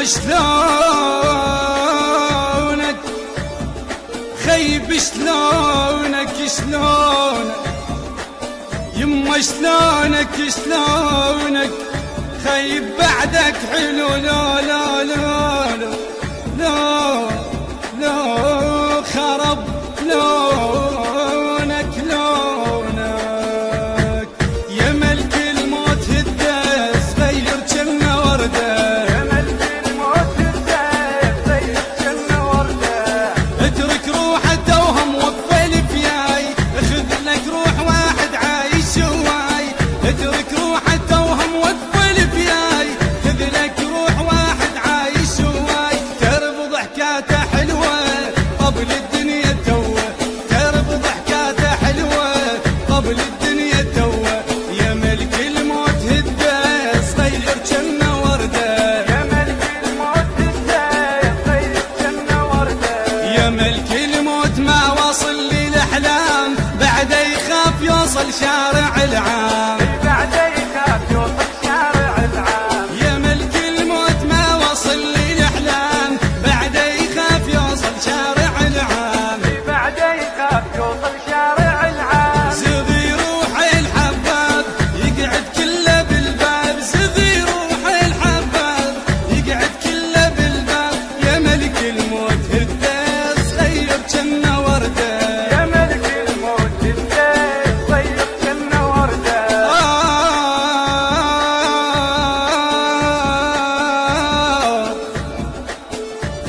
يما شلونك خيب شلونك يما شلونك خيب بعدك حلو لا لا لا لا لا لا خرب لونك يا ملك الموت هداس غير جنة وردة يا ملك الموت هداس غير جنة وردة اترك روحه توهم وقفل فياي اخذ لك روح واحد عايش هواي اترك روحه توهم وقفل فياي خذ لك روح واحد عايش هواي ترب ضحكاته حلوة قبل الدنيا توه ترب ضحكاته حلوة قبل الدنيا توه يا ملك الموت هداس غير جنة وردة يا ملك الموت هداس غير جنة وردة يا ملك الموت ما وصل للأحلام بعده يخاف يوصل شارع العام بعده يخاف يوصل شارع العام يا ملك الموت ما وصل للأحلام بعده يخاف يوصل شارع العام بعده يخاف يوصل شارع العام زغي روح الحباب يقعد كله بالباب زغي روح الحباب يقعد كله بالباب يا ملك الموت هداس غير جنة وردة يا ملك الموت هداس غير جنة وردة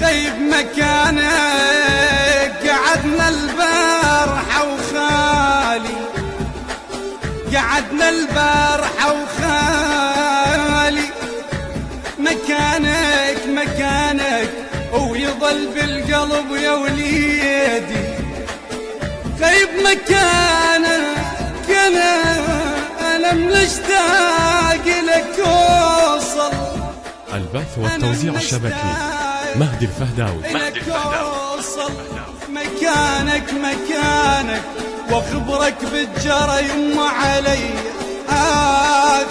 غيب مكانك قعدنا البارحة وخالي قعدنا البارحة وخالي مكانك ويظل بالقلب يا وليدي غيب مكانك أنا مشتاق لك أوصل البث والتوزيع الشبكي مهدي الفهداوي مكانك واخبرك بالجرى يما علي آخ